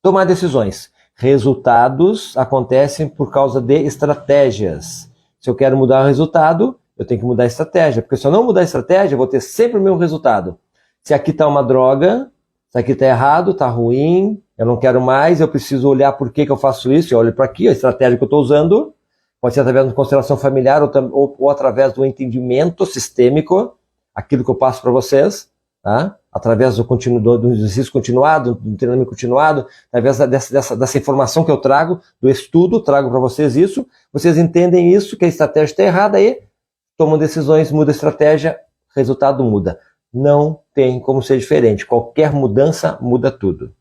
Tomar decisões. Resultados acontecem por causa de estratégias. Se eu quero mudar o resultado, eu tenho que mudar a estratégia. Porque se eu não mudar a estratégia, eu vou ter sempre o mesmo resultado. Se aqui está uma droga, se aqui está errado, está ruim, eu não quero mais, eu preciso olhar por que eu faço isso, eu olho para aqui, a estratégia que eu estou usando, pode ser através de uma constelação familiar ou através do entendimento sistêmico, aquilo que eu passo para vocês, tá? Através do exercício continuado, do treinamento continuado, através dessa informação que eu trago, do estudo, trago para vocês isso, vocês entendem isso, que a estratégia está errada aí, tomam decisões, muda a estratégia, resultado muda. Não tem como ser diferente. Qualquer mudança muda tudo.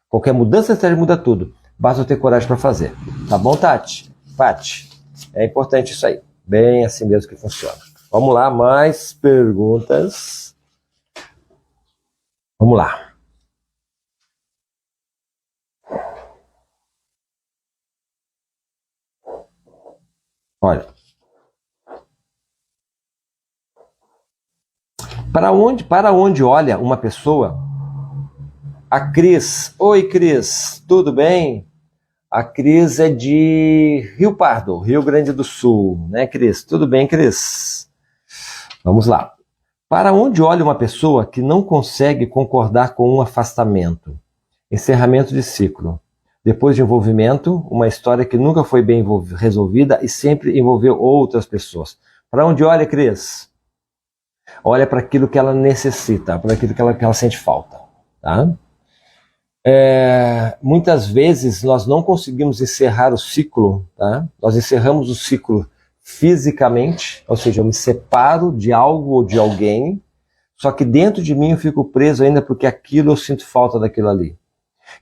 Qualquer mudança de estratégia muda tudo. Basta eu ter coragem para fazer. Tá bom, Tati? Paty, é importante isso aí. Bem assim mesmo que funciona. Vamos lá, mais perguntas. Vamos lá. Olha. Para onde olha uma pessoa? A Cris. Oi, Cris. Tudo bem? A Cris é de Rio Pardo, Rio Grande do Sul, né, Cris? Tudo bem, Cris? Vamos lá. Para onde olha uma pessoa que não consegue concordar com um afastamento? Encerramento de ciclo. Depois de envolvimento, uma história que nunca foi bem resolvida e sempre envolveu outras pessoas. Para onde olha, Cris? Olha para aquilo que ela necessita, para aquilo que ela sente falta. Tá? Muitas vezes nós não conseguimos encerrar o ciclo, tá? Nós encerramos o ciclo fisicamente, ou seja, eu me separo de algo ou de alguém, só que dentro de mim eu fico preso ainda porque aquilo eu sinto falta daquilo ali.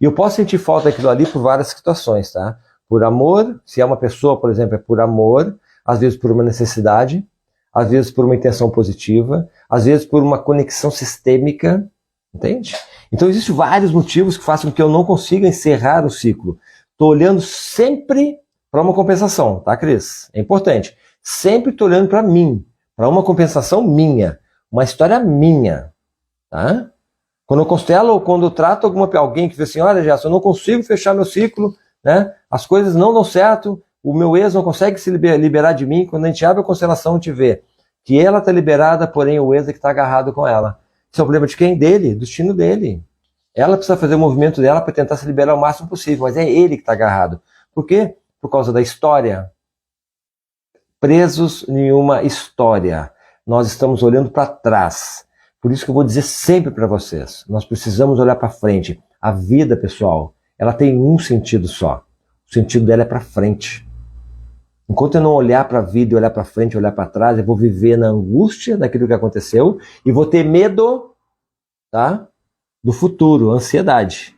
E eu posso sentir falta daquilo ali por várias situações, tá? Por amor, se é uma pessoa, por exemplo, é por amor, às vezes por uma necessidade, às vezes por uma intenção positiva, às vezes por uma conexão sistêmica, entende? Então existem vários motivos que fazem com que eu não consiga encerrar o ciclo. Estou olhando sempre para uma compensação, tá, Cris? É importante. Sempre estou olhando para mim, para uma compensação minha, uma história minha, tá? Quando eu constelo ou quando eu trato alguém que diz assim, olha, Gerson, eu não consigo fechar meu ciclo, né? As coisas não dão certo, o meu ex não consegue se liberar de mim. Quando a gente abre a constelação, a gente vê que ela está liberada, porém o ex é que está agarrado com ela. Isso é o problema de quem? Dele, do destino dele. Ela precisa fazer o movimento dela para tentar se liberar o máximo possível, mas é ele que está agarrado. Por quê? Por causa da história. Presos em uma história. Nós estamos olhando para trás. Por isso que eu vou dizer sempre para vocês, nós precisamos olhar para frente. A vida, pessoal, ela tem um sentido só. O sentido dela é para frente. Enquanto eu não olhar para a vida, olhar para frente, olhar para trás, eu vou viver na angústia daquilo que aconteceu e vou ter medo, tá? Do futuro, ansiedade.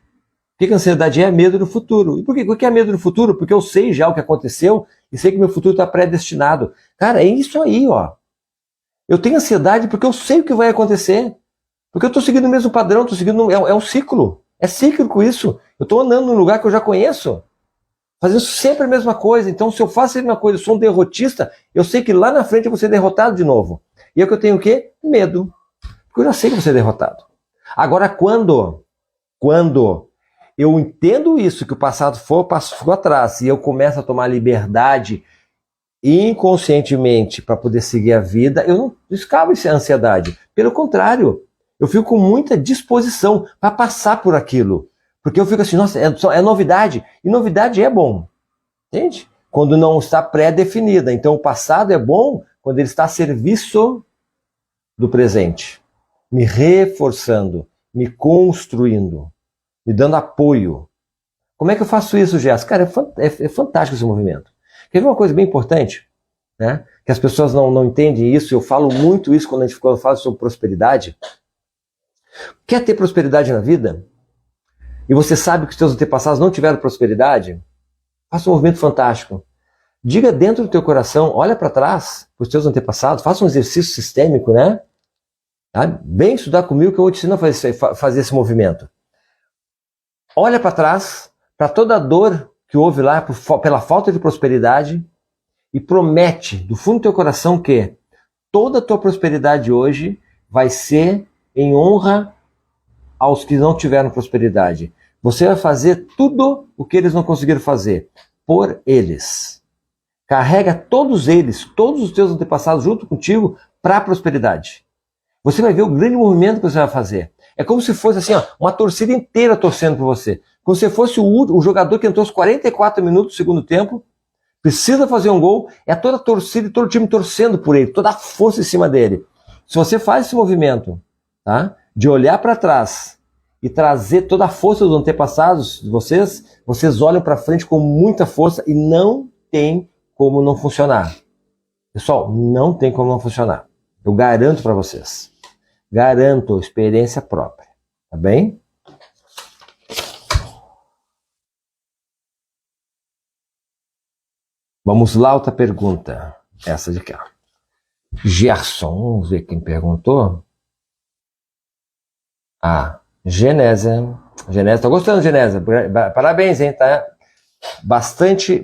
O que a ansiedade é? Medo do futuro. E por quê? O que é medo do futuro? Porque eu sei já o que aconteceu e sei que meu futuro está predestinado. Cara, é isso aí, ó. Eu tenho ansiedade porque eu sei o que vai acontecer. Porque eu estou seguindo o mesmo padrão, estou seguindo. É um ciclo. É cíclico isso. Eu estou andando num lugar que eu já conheço. Fazendo sempre a mesma coisa. Então, se eu faço a mesma coisa, eu sou um derrotista, eu sei que lá na frente eu vou ser derrotado de novo. E é o que eu tenho o quê? Medo. Porque eu já sei que vou ser derrotado. Agora, quando eu entendo isso, que o passado ficou atrás, e eu começo a tomar liberdade inconscientemente para poder seguir a vida, eu não escavo essa ansiedade. Pelo contrário, eu fico com muita disposição para passar por aquilo. Porque eu fico assim, nossa, é novidade. E novidade é bom. Entende? Quando não está pré-definida. Então o passado é bom quando ele está a serviço do presente. Me reforçando, me construindo, me dando apoio. Como é que eu faço isso, Jéssica? Cara, é fantástico esse movimento. Quer ver uma coisa bem importante? Né? Que as pessoas não entendem isso, eu falo muito isso quando eu falo sobre prosperidade. Quer ter prosperidade na vida? e você sabe que os teus antepassados não tiveram prosperidade, faça um movimento fantástico. Diga dentro do teu coração, olha para trás, para os teus antepassados, faça um exercício sistêmico, né? Tá? Vem estudar comigo que eu vou te ensinar a fazer esse movimento. Olha para trás, para toda a dor que houve lá pela falta de prosperidade e promete do fundo do teu coração que toda a tua prosperidade hoje vai ser em honra aos que não tiveram prosperidade. Você vai fazer tudo o que eles não conseguiram fazer por eles. Carrega todos eles, todos os teus antepassados junto contigo para a prosperidade. Você vai ver o grande movimento que você vai fazer. É como se fosse assim, ó, uma torcida inteira torcendo por você. Como se fosse o jogador que entrou aos 44 minutos do segundo tempo, precisa fazer um gol, é toda a torcida e todo o time torcendo por ele, toda a força em cima dele. Se você faz esse movimento, tá, de olhar para trás e trazer toda a força dos antepassados de vocês olham para frente com muita força e não tem como não funcionar. Pessoal, não tem como não funcionar. Eu garanto para vocês. Garanto, experiência própria. Tá bem? Vamos lá, outra pergunta. Essa de cá. Gerson, vamos ver quem perguntou. Genésia. Genésia, tô gostando, Genésia. Parabéns, hein? Tá bastante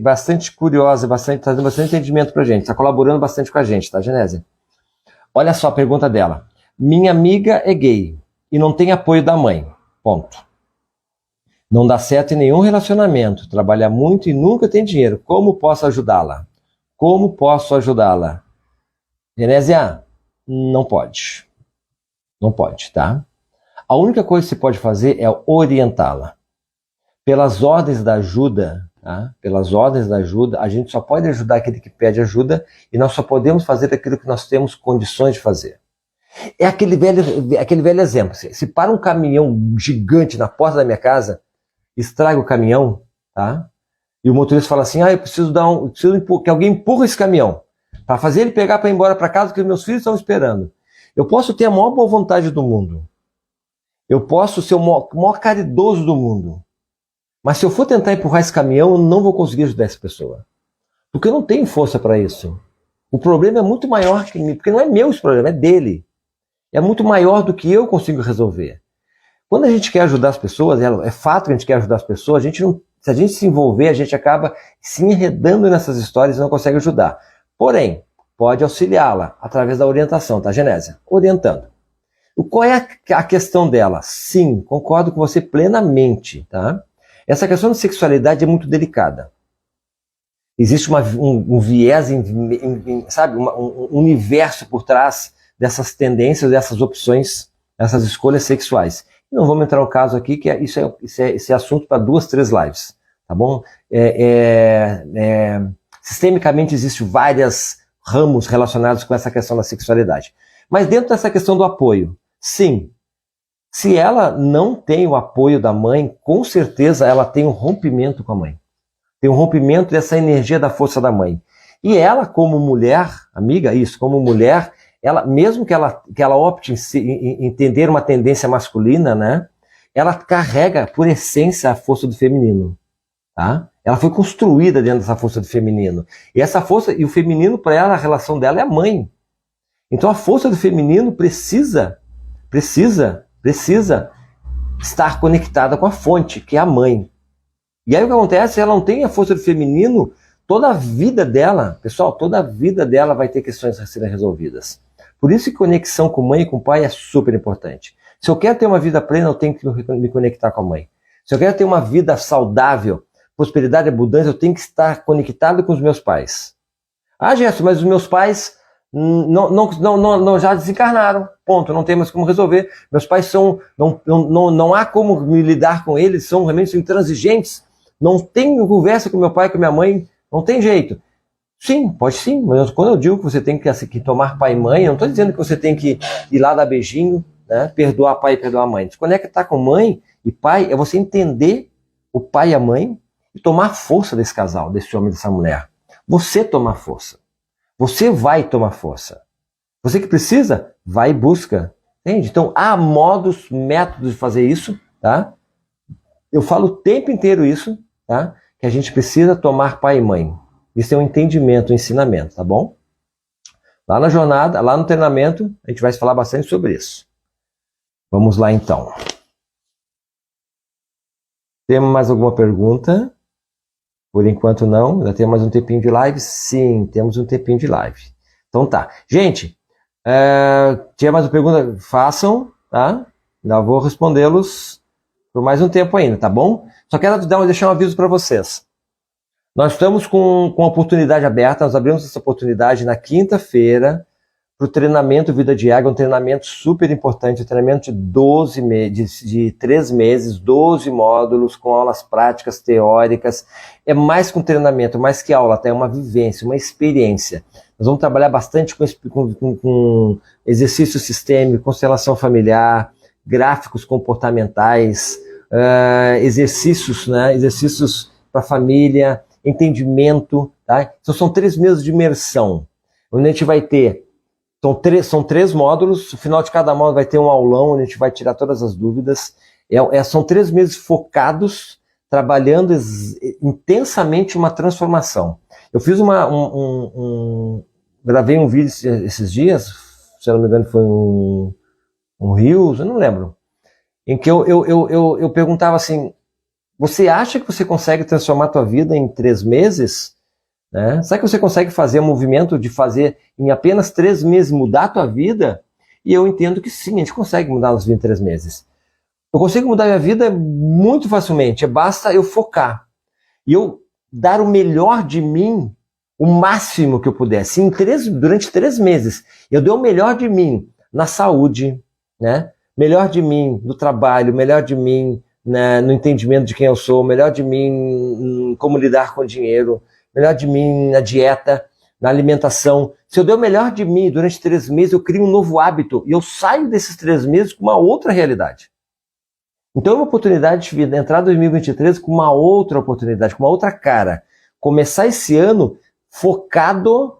curiosa, tá dando bastante entendimento pra gente. Tá colaborando bastante com a gente, tá, Genésia? Olha só a pergunta dela. Minha amiga é gay e não tem apoio da mãe. Ponto. Não dá certo em nenhum relacionamento. Trabalha muito e nunca tem dinheiro. Como posso ajudá-la? Como posso ajudá-la? Genésia, não pode. Não pode, tá? A única coisa que você pode fazer é orientá-la. Pelas ordens da ajuda, tá? Pelas ordens da ajuda, a gente só pode ajudar aquele que pede ajuda e nós só podemos fazer aquilo que nós temos condições de fazer. É aquele velho exemplo. Se para um caminhão gigante na porta da minha casa, estraga o caminhão, tá? E o motorista fala assim, eu preciso que alguém empurre esse caminhão para fazer ele pegar para ir embora para casa, porque meus filhos estão esperando. Eu posso ter a maior boa vontade do mundo. Eu posso ser o maior caridoso do mundo. Mas se eu for tentar empurrar esse caminhão, eu não vou conseguir ajudar essa pessoa. Porque eu não tenho força para isso. O problema é muito maior que mim, porque não é meu esse problema, é dele. É muito maior do que eu consigo resolver. Quando a gente quer ajudar as pessoas, é fato que a gente quer ajudar as pessoas, se a gente se envolver, a gente acaba se enredando nessas histórias e não consegue ajudar. Porém, pode auxiliá-la através da orientação, tá, Genésia? Orientando. Qual é a questão dela? Sim, concordo com você plenamente, tá? Essa questão de sexualidade é muito delicada. Existe um viés, sabe, um universo por trás dessas tendências, dessas opções, dessas escolhas sexuais. Não vamos entrar no caso aqui, que isso é assunto para 2, 3 lives, tá bom? Sistemicamente existem vários ramos relacionados com essa questão da sexualidade. Mas dentro dessa questão do apoio, sim, se ela não tem o apoio da mãe, com certeza ela tem um rompimento com a mãe. Tem um rompimento dessa energia da força da mãe. E ela, como mulher, amiga, como mulher, ela, mesmo que ela opte em entender uma tendência masculina, né, ela carrega, por essência, a força do feminino. Tá? Ela foi construída dentro dessa força do feminino. E essa força, e o feminino, para ela, a relação dela é a mãe. Então a força do feminino precisa estar conectada com a fonte, que é a mãe. E aí o que acontece? Ela não tem a força do feminino, toda a vida dela, pessoal, toda a vida dela vai ter questões a serem resolvidas. Por isso que conexão com mãe e com pai é super importante. Se eu quero ter uma vida plena, eu tenho que me conectar com a mãe. Se eu quero ter uma vida saudável, prosperidade e abundância, eu tenho que estar conectado com os meus pais. Gerson, mas os meus pais não já desencarnaram. Ponto, não tem mais como resolver. Meus pais não há como me lidar com eles, são realmente intransigentes. Não tenho conversa com meu pai, com minha mãe, não tem jeito. Sim, pode sim, mas quando eu digo que você tem que tomar pai e mãe, eu não estou dizendo que você tem que ir lá dar beijinho, né, perdoar pai e perdoar mãe. Se conectar com mãe e pai é você entender o pai e a mãe e tomar força desse casal, desse homem e dessa mulher. Você tomar força. Você vai tomar força. Você que precisa, vai e busca. Entende? Então, há métodos de fazer isso, tá? eu falo o tempo inteiro isso, tá? Que a gente precisa tomar pai e mãe. Isso é um entendimento, um ensinamento, tá bom? Lá na jornada, lá no treinamento, a gente vai falar bastante sobre isso. Vamos lá então. Temos mais alguma pergunta? Por enquanto não. Ainda temos mais um tempinho de live? Sim, temos um tempinho de live. Então tá. Gente, tiver mais uma pergunta? Façam, tá? Ainda vou respondê-los por mais um tempo ainda, tá bom? Só quero deixar um aviso para vocês. Nós estamos com a oportunidade aberta, nós abrimos essa oportunidade na quinta-feira para o treinamento Vida de Águia, um treinamento super importante, um treinamento de 3 meses, 12 módulos, com aulas práticas, teóricas. É mais que um treinamento, mais que aula, tá? É uma vivência, uma experiência. Nós vamos trabalhar bastante com exercício sistêmico, constelação familiar, gráficos comportamentais, exercícios, né? Exercícios para família, entendimento, tá? Então são 3 meses de imersão, onde a gente vai ter, são 3 módulos, no final de cada módulo vai ter um aulão, onde a gente vai tirar todas as dúvidas. São 3 meses focados, trabalhando intensamente uma transformação. Eu fiz gravei um vídeo esses dias, se eu não me engano foi um Reels, eu não lembro, em que eu perguntava assim, você acha que você consegue transformar a tua vida em 3 meses? Né? Será que você consegue fazer o movimento de fazer em apenas 3 meses mudar a tua vida? E eu entendo que sim, a gente consegue mudar a nossa vida em 3 meses. Eu consigo mudar a minha vida muito facilmente, basta eu focar. E eu dar o melhor de mim, o máximo que eu puder. Se durante 3 meses eu dei o melhor de mim na saúde, né? Melhor de mim no trabalho, melhor de mim no entendimento de quem eu sou, melhor de mim em como lidar com o dinheiro, melhor de mim na dieta, na alimentação. Se eu der o melhor de mim durante 3 meses, eu crio um novo hábito e eu saio desses 3 meses com uma outra realidade. Então é uma oportunidade de vida, entrar em 2023 com uma outra oportunidade, com uma outra cara. Começar esse ano focado,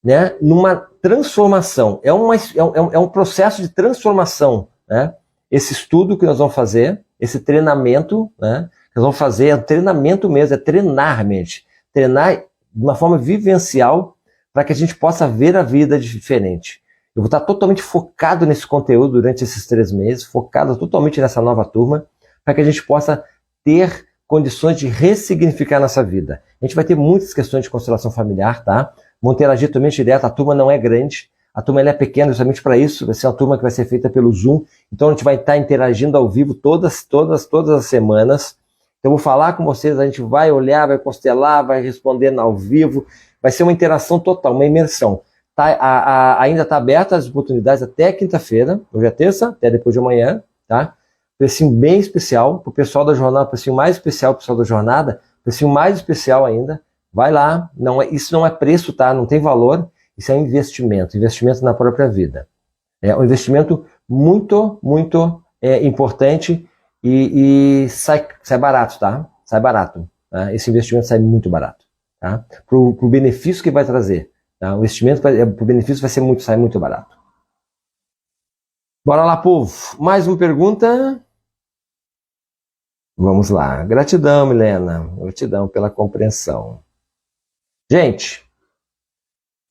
né, numa transformação. É um processo de transformação, né? Esse estudo que nós vamos fazer, esse treinamento, né, que nós vamos fazer, é um treinamento mesmo, é treinar a mente. Treinar de uma forma vivencial para que a gente possa ver a vida diferente. Eu vou estar totalmente focado nesse conteúdo durante esses 3 meses, focado totalmente nessa nova turma, para que a gente possa ter condições de ressignificar nossa vida. A gente vai ter muitas questões de constelação familiar, tá? Vão interagir totalmente direto, a turma não é grande, a turma ela é pequena justamente para isso, vai ser uma turma que vai ser feita pelo Zoom, então a gente vai estar interagindo ao vivo todas as semanas. Então eu vou falar com vocês, a gente vai olhar, vai constelar, vai responder ao vivo, vai ser uma interação total, uma imersão. Ainda está aberta as oportunidades até quinta-feira, hoje é terça, até depois de amanhã, tá? Precinho bem especial, para o pessoal da jornada, precinho mais especial para o pessoal da jornada, precinho mais especial ainda, vai lá, isso não é preço, tá? Não tem valor, isso é um investimento na própria vida. É um investimento muito, muito importante e sai barato, tá? Sai barato, tá? Esse investimento sai muito barato, tá? Pro benefício que vai trazer. Tá? O investimento para o benefício sai muito barato. Bora lá, povo. Mais uma pergunta? Vamos lá. Gratidão, Milena. Gratidão pela compreensão. Gente,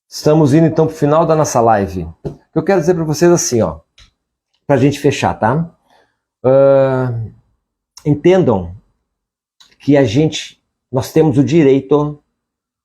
estamos indo então para o final da nossa live. O que eu quero dizer para vocês assim, ó, para a gente fechar, tá? Entendam que nós temos o direito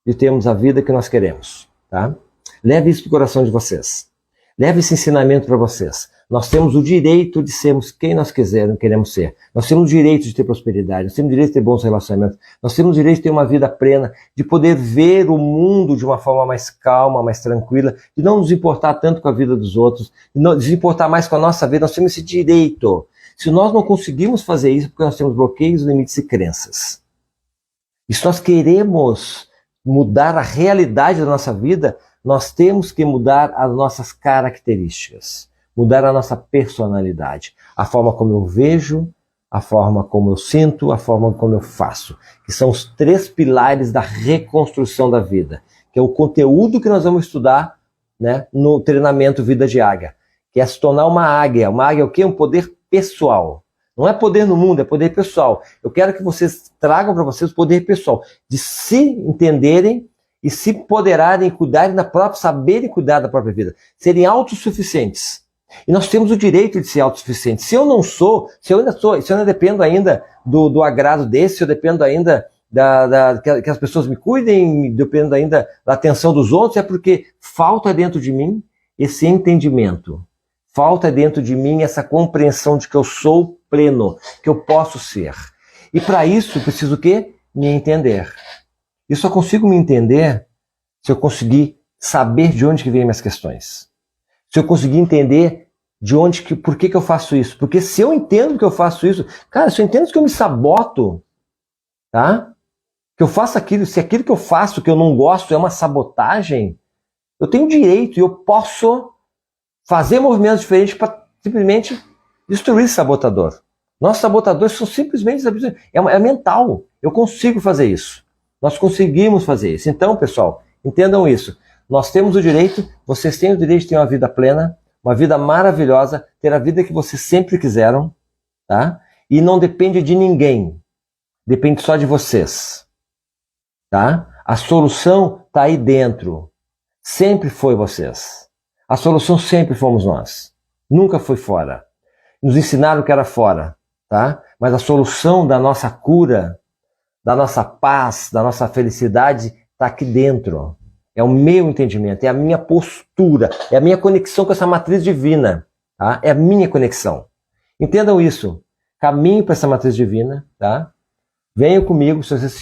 de termos a vida que nós queremos. Tá? Leve isso para o coração de vocês. Leve esse ensinamento para vocês. Nós temos o direito de sermos quem nós queremos ser. Nós temos o direito de ter prosperidade, nós temos o direito de ter bons relacionamentos, nós temos o direito de ter uma vida plena, de poder ver o mundo de uma forma mais calma, mais tranquila, de não nos importar tanto com a vida dos outros, de não nos importar mais com a nossa vida. Nós temos esse direito. Se nós não conseguimos fazer isso, porque nós temos bloqueios, limites e crenças. E se nós queremos mudar a realidade da nossa vida, nós temos que mudar as nossas características, mudar a nossa personalidade, a forma como eu vejo, a forma como eu sinto, a forma como eu faço, que são os 3 pilares da reconstrução da vida, que é o conteúdo que nós vamos estudar, né, no treinamento Vida de Águia, que é se tornar uma águia. Uma águia é o quê? Um poder pessoal. Não é poder no mundo, é poder pessoal. Eu quero que vocês tragam para vocês o poder pessoal, de se entenderem e se empoderarem, cuidarem da própria, saberem cuidar da própria vida, serem autossuficientes. E nós temos o direito de ser autossuficientes. Se eu não sou, se eu ainda dependo ainda do agrado desse, se eu dependo ainda que as pessoas me cuidem, dependo ainda da atenção dos outros, é porque falta dentro de mim esse entendimento. Falta dentro de mim essa compreensão de que eu sou pleno, que eu posso ser. E para isso eu preciso o quê? Me entender. Eu só consigo me entender se eu conseguir saber de onde que vêm minhas questões. Se eu conseguir entender por que eu faço isso. Porque se eu entendo que eu faço isso, cara, se eu entendo que eu me saboto, tá? Que eu faço aquilo, se aquilo que eu faço que eu não gosto é uma sabotagem, eu tenho direito e eu posso fazer movimentos diferentes para simplesmente destruir esse sabotador. Nossos sabotadores são simplesmente é mental. Eu consigo fazer isso. Nós conseguimos fazer isso. Então, pessoal, entendam isso. Nós temos o direito, vocês têm o direito de ter uma vida plena, uma vida maravilhosa, ter a vida que vocês sempre quiseram, tá? E não depende de ninguém. Depende só de vocês, tá? A solução está aí dentro. Sempre foi vocês. A solução sempre fomos nós. Nunca foi fora. Nos ensinaram que era fora, tá? Mas a solução da nossa cura, da nossa paz, da nossa felicidade está aqui dentro. É o meu entendimento, é a minha postura, é a minha conexão com essa matriz divina, tá? É a minha conexão. Entendam isso. Caminho para essa matriz divina, tá? Venham comigo, se vocês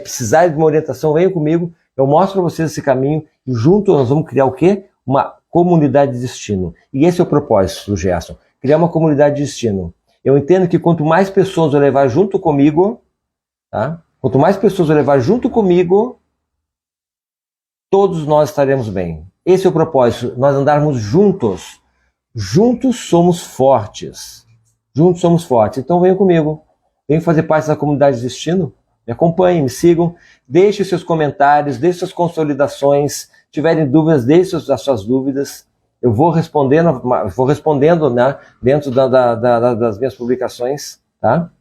precisarem de uma orientação, venham comigo. Eu mostro para vocês esse caminho e juntos nós vamos criar o quê? Uma comunidade de destino. E esse é o propósito do Gerson, criar uma comunidade de destino. Eu entendo que quanto mais pessoas eu levar junto comigo, tá? Quanto mais pessoas eu levar junto comigo, todos nós estaremos bem. Esse é o propósito, nós andarmos juntos. Juntos somos fortes. Juntos somos fortes. Então venham comigo. Venham fazer parte da comunidade de destino. Me acompanhem, me sigam. Deixem seus comentários, deixem suas consolidações. Se tiverem dúvidas, deixem as suas dúvidas. Eu vou respondendo, né, dentro das minhas publicações. Tá?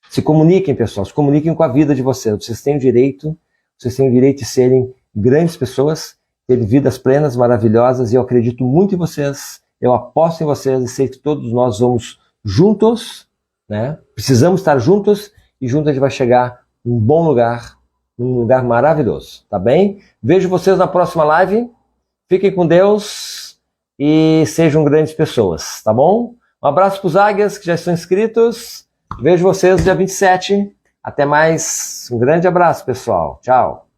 Se comuniquem, pessoal. Se comuniquem com a vida de vocês. Vocês têm o direito de serem grandes pessoas, terem vidas plenas, maravilhosas. E eu acredito muito em vocês. Eu aposto em vocês e sei que todos nós vamos juntos, né? Precisamos estar juntos e juntos a gente vai chegar num bom lugar, num lugar maravilhoso, tá bem? Vejo vocês na próxima live. Fiquem com Deus e sejam grandes pessoas, tá bom? Um abraço para os águias que já estão inscritos. Vejo vocês dia 27. Até mais. Um grande abraço, pessoal. Tchau.